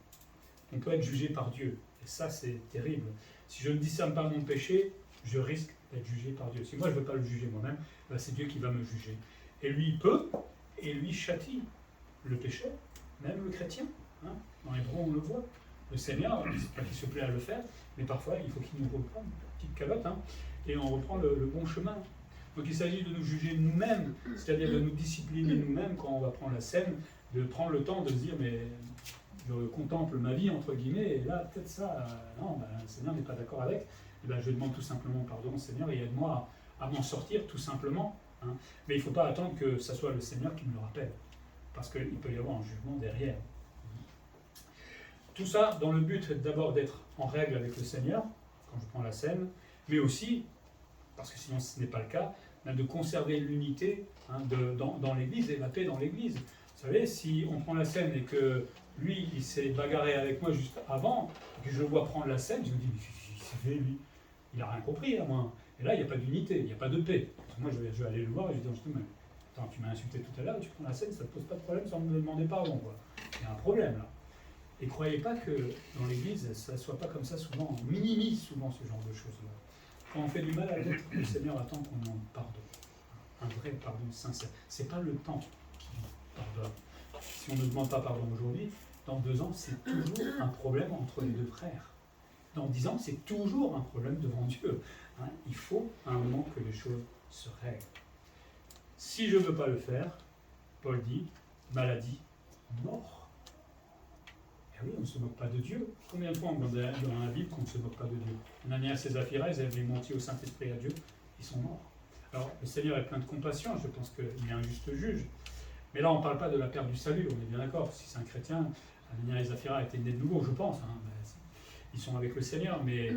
On peut être jugé par Dieu, et ça c'est terrible. Si je ne discerne pas mon péché, je risque d'être jugé par Dieu. Si moi je ne veux pas le juger moi-même, ben c'est Dieu qui va me juger. Et lui il peut, et lui châtie le pécheur, même le chrétien. Hein. Dans Hébreu on le voit. Le Seigneur, c'est pas qu'il se plaît à le faire, mais parfois il faut qu'il nous reprenne une petite calotte, hein, et on reprend le bon chemin. Donc il s'agit de nous juger nous-mêmes, c'est-à-dire de nous discipliner nous-mêmes quand on va prendre la scène, de prendre le temps de se dire mais je contemple ma vie entre guillemets, et là peut-être ça, non, le Seigneur n'est pas d'accord avec, et je demande tout simplement pardon Seigneur et aide-moi à m'en sortir tout simplement. Hein. Mais il ne faut pas attendre que ce soit le Seigneur qui me le rappelle, parce qu'il peut y avoir un jugement derrière. Tout ça dans le but d'abord d'être en règle avec le Seigneur, quand je prends la scène, mais aussi, parce que sinon ce n'est pas le cas, de conserver l'unité, hein, dans l'Église et la paix dans l'Église. Vous savez, si on prend la scène et que lui, il s'est bagarré avec moi juste avant, et que je le vois prendre la scène, je me dis, mais s'est fait lui, il n'a rien compris à moi. Et là, il n'y a pas d'unité, il n'y a pas de paix. Moi, je vais aller le voir et je dis, attends, tu m'as insulté tout à l'heure, tu prends la scène, ça ne te pose pas de problème sans me demander pardon, quoi. Il y a un problème là. Et croyez pas que dans l'Église, ça ne soit pas comme ça souvent. On minimise souvent ce genre de choses-là. Quand on fait du mal à l'autre, le Seigneur attend qu'on en pardonne. Un vrai pardon sincère. Ce n'est pas le temps qui pardonne. Si on ne demande pas pardon aujourd'hui, dans 2 ans, c'est toujours un problème entre les 2 frères. Dans 10 ans, c'est toujours un problème devant Dieu. Hein, il faut à un moment que les choses se règlent. Si je ne veux pas le faire, Paul dit, maladie, mort. Et oui, on ne se moque pas de Dieu. Combien de fois on dit dans la Bible qu'on ne se moque pas de Dieu? Ananias et Saphira, ils avaient menti au Saint-Esprit à Dieu, ils sont morts. Alors, le Seigneur est plein de compassion, je pense qu'il est un juste juge. Mais là, on ne parle pas de la perte du salut, on est bien d'accord. Si c'est un chrétien, Anania et Saphira étaient nés de nouveau, je pense. Ils sont avec le Seigneur, mais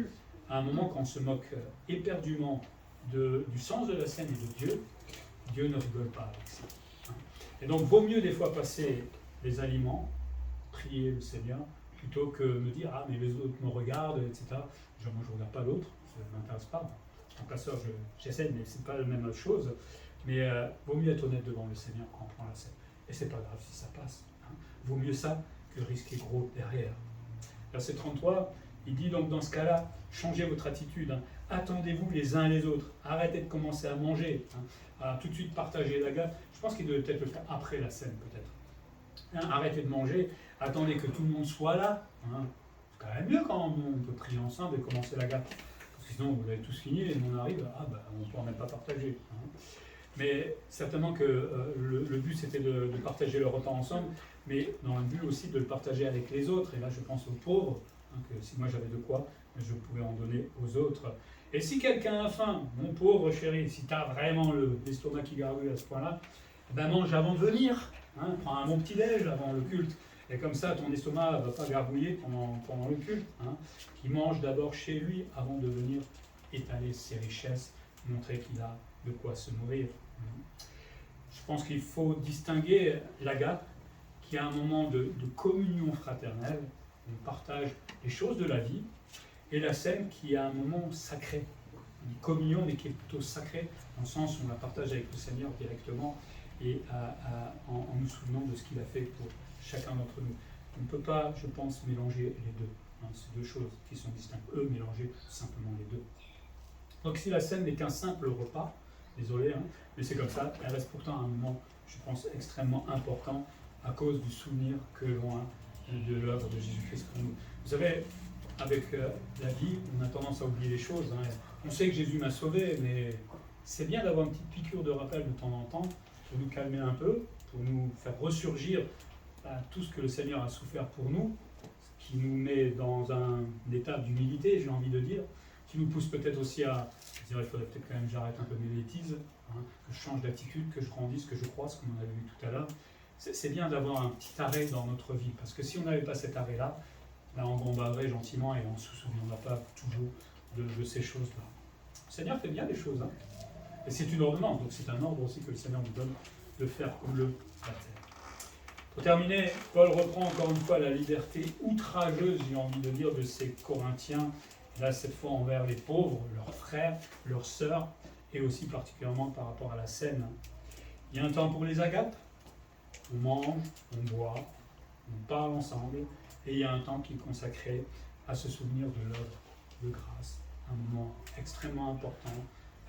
à un moment, quand on se moque éperdument du sens de la scène et de Dieu, Dieu ne rigole pas avec ça. Et donc, vaut mieux des fois passer les aliments, prier le Seigneur, plutôt que me dire « Ah, mais les autres me regardent, etc. » Moi, je ne regarde pas l'autre, ça ne m'intéresse pas. En passeur, j'essaie, mais ce n'est pas la même chose. Mais vaut mieux être honnête devant le Seigneur quand on prend la scène. Et c'est pas grave si ça passe. Vaut mieux ça que risquer gros derrière. Verset 33, il dit donc dans ce cas-là, changez votre attitude. Attendez-vous les uns les autres. Arrêtez de commencer à manger. À tout de suite partager la gâte. Je pense qu'il devait peut-être le faire après la scène, peut-être. Arrêtez de manger. Attendez que tout le monde soit là. C'est quand même mieux quand on peut prier ensemble et commencer la gâte. Parce que sinon, vous avez tous fini et on arrive, on ne peut même pas partager. Mais certainement que le but c'était de partager le repas ensemble, mais dans le but aussi de le partager avec les autres. Et là je pense aux pauvres, que si moi j'avais de quoi, je pouvais en donner aux autres. Et si quelqu'un a faim, mon pauvre chéri, si tu as vraiment l'estomac qui gargouille à ce point-là, mange avant de venir, prends un bon petit-déj avant le culte. Et comme ça, ton estomac ne va pas gargouiller pendant le culte. Qu'il mange d'abord chez lui avant de venir étaler ses richesses, montrer qu'il a de quoi se nourrir. Je pense qu'il faut distinguer l'agape, qui est un moment de communion fraternelle, où on partage les choses de la vie, et la scène qui est un moment sacré, une communion, mais qui est plutôt sacrée, dans le sens où on la partage avec le Seigneur directement, et en nous souvenant de ce qu'il a fait pour chacun d'entre nous. On ne peut pas, je pense, mélanger les deux. C'est deux choses qui sont distinctes. Eux, mélanger simplement les deux. Donc si la scène n'est qu'un simple repas, désolé, mais c'est comme ça, elle reste pourtant un moment, je pense, extrêmement important à cause du souvenir que l'on a de l'œuvre de Jésus-Christ pour nous. Vous savez, avec la vie, on a tendance à oublier les choses. On sait que Jésus m'a sauvé, mais c'est bien d'avoir une petite piqûre de rappel de temps en temps pour nous calmer un peu, pour nous faire ressurgir tout ce que le Seigneur a souffert pour nous, ce qui nous met dans un état d'humilité, j'ai envie de dire, qui nous pousse peut-être aussi à dire il faudrait peut-être quand même que j'arrête un peu mes bêtises, que je change d'attitude, que je grandisse, que je croisse, comme on avait vu tout à l'heure. C'est bien d'avoir un petit arrêt dans notre vie, parce que si on n'avait pas cet arrêt-là, on gambaderait gentiment et on ne se souviendra pas toujours de ces choses-là. Le Seigneur fait bien les choses, et c'est une ordonnance, donc c'est un ordre aussi que le Seigneur nous donne de faire couler la terre. Pour terminer, Paul reprend encore une fois la liberté outrageuse, j'ai envie de dire, de ces Corinthiens, là cette fois envers les pauvres, leurs frères, leurs sœurs, et aussi particulièrement par rapport à la scène. Il y a un temps pour les agapes, on mange, on boit, on parle ensemble, et il y a un temps qui est consacré à se souvenir de l'œuvre de grâce, un moment extrêmement important,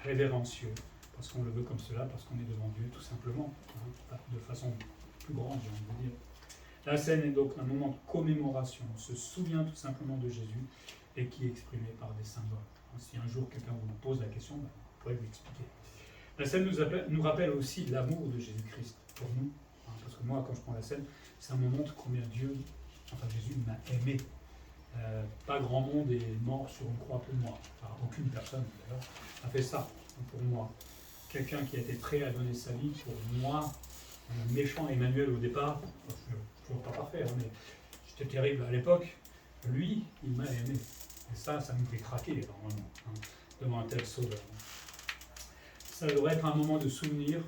révérencieux, parce qu'on le veut comme cela, parce qu'on est devant Dieu tout simplement, de façon plus grande, j'ai envie de dire. La scène est donc un moment de commémoration, on se souvient tout simplement de Jésus, et qui est exprimé par des symboles. Si un jour quelqu'un vous pose la question, vous pourrez lui expliquer. La scène nous rappelle aussi l'amour de Jésus-Christ pour nous, parce que moi, quand je prends la scène, ça me montre combien Jésus m'a aimé. Pas grand monde est mort sur une croix pour moi. Aucune personne, d'ailleurs, a fait ça pour moi. Quelqu'un qui a été prêt à donner sa vie pour moi, un méchant Emmanuel au départ, je ne suis toujours pas parfait, mais j'étais terrible à l'époque. Lui, il m'a aimé. Et ça nous fait craquer normalement, devant un tel sauveur. Ça devrait être un moment de souvenir.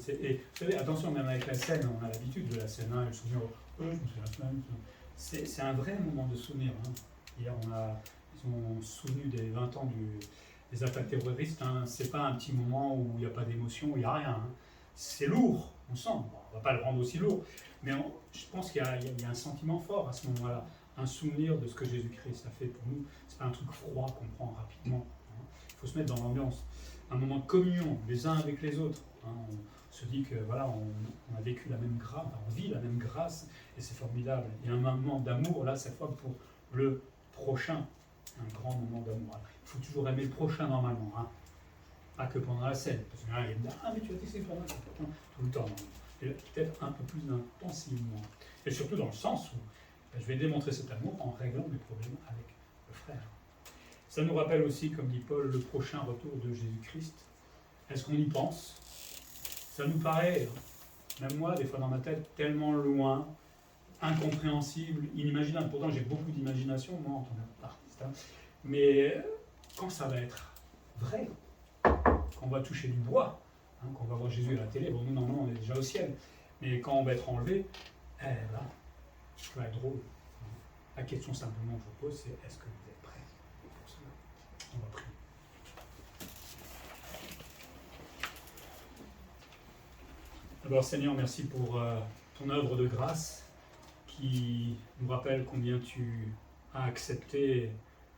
Et vous savez, attention, même avec la scène, on a l'habitude de la scène, le souvenir, je me souviens, c'est un vrai moment de souvenir. Hier, ils ont souvenu des 20 ans des attaques terroristes. C'est pas un petit moment où il n'y a pas d'émotion, où il n'y a rien. C'est lourd, on sent. Bon, on ne va pas le rendre aussi lourd, mais je pense qu'il y a un sentiment fort à ce moment-là. Un souvenir de ce que Jésus-Christ a fait pour nous. C'est pas un truc froid qu'on prend rapidement. Il faut se mettre dans l'ambiance. Un moment de communion, les uns avec les autres. On se dit que voilà, on a vécu la même grâce, on vit la même grâce, et c'est formidable. Il y a un moment d'amour, là, cette fois, pour le prochain. Un grand moment d'amour. Il faut toujours aimer le prochain, normalement. Pas que pendant la scène. Parce que il me dit, mais tu as testé pour moi, tout le temps. Et peut-être un peu plus intensivement. Et surtout dans le sens où je vais démontrer cet amour en réglant mes problèmes avec le frère. Ça nous rappelle aussi, comme dit Paul, le prochain retour de Jésus-Christ. Est-ce qu'on y pense? Ça nous paraît, même moi, des fois dans ma tête, tellement loin, incompréhensible, inimaginable. Pourtant, j'ai beaucoup d'imagination, moi, en tant qu'artiste. Hein. Mais quand ça va être vrai, quand on va toucher du bois, hein, quand on va voir Jésus à la télé, bon, nous, non, on est déjà au ciel. Mais quand on va être enlevé, eh ben, ça va être drôle. La question simplement que je vous pose, c'est est-ce que vous êtes prêts pour cela? On va prier. D'abord, Seigneur, merci pour ton œuvre de grâce qui nous rappelle combien tu as accepté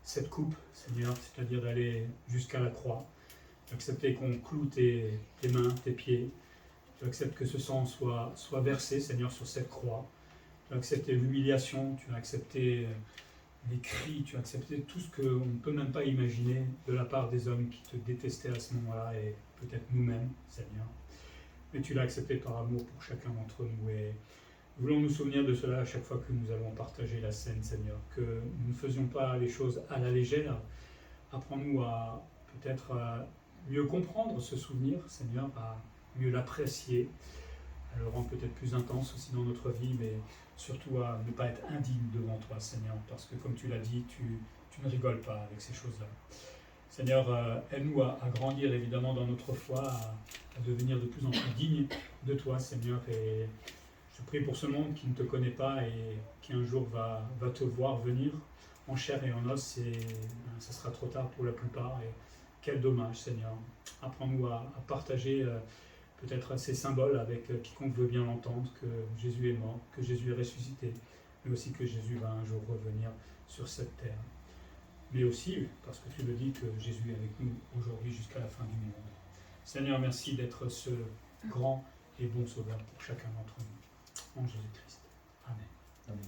cette coupe, Seigneur, c'est-à-dire d'aller jusqu'à la croix. Tu as accepté qu'on cloue tes mains, tes pieds. Tu acceptes que ce sang soit versé, Seigneur, sur cette croix. Tu as accepté l'humiliation, tu as accepté les cris, tu as accepté tout ce qu'on ne peut même pas imaginer de la part des hommes qui te détestaient à ce moment-là et peut-être nous-mêmes, Seigneur. Mais tu l'as accepté par amour pour chacun d'entre nous et nous voulons nous souvenir de cela à chaque fois que nous allons partager la scène, Seigneur, que nous ne faisions pas les choses à la légère. Apprends-nous à peut-être mieux comprendre ce souvenir, Seigneur, à mieux l'apprécier, à le rendre peut-être plus intense aussi dans notre vie, mais surtout à ne pas être indigne devant toi, Seigneur, parce que comme tu l'as dit, tu ne rigoles pas avec ces choses-là. Seigneur, aide-nous à grandir évidemment dans notre foi, à devenir de plus en plus dignes de toi, Seigneur, et je prie pour ce monde qui ne te connaît pas et qui un jour va te voir venir en chair et en os, et ça sera trop tard pour la plupart, et quel dommage, Seigneur. Apprends-nous à partager peut-être ces symboles avec quiconque veut bien l'entendre, que Jésus est mort, que Jésus est ressuscité, mais aussi que Jésus va un jour revenir sur cette terre. Mais aussi, parce que tu le dis, que Jésus est avec nous aujourd'hui jusqu'à la fin du monde. Seigneur, merci d'être ce grand et bon sauveur pour chacun d'entre nous. En Jésus-Christ. Amen.
Amen.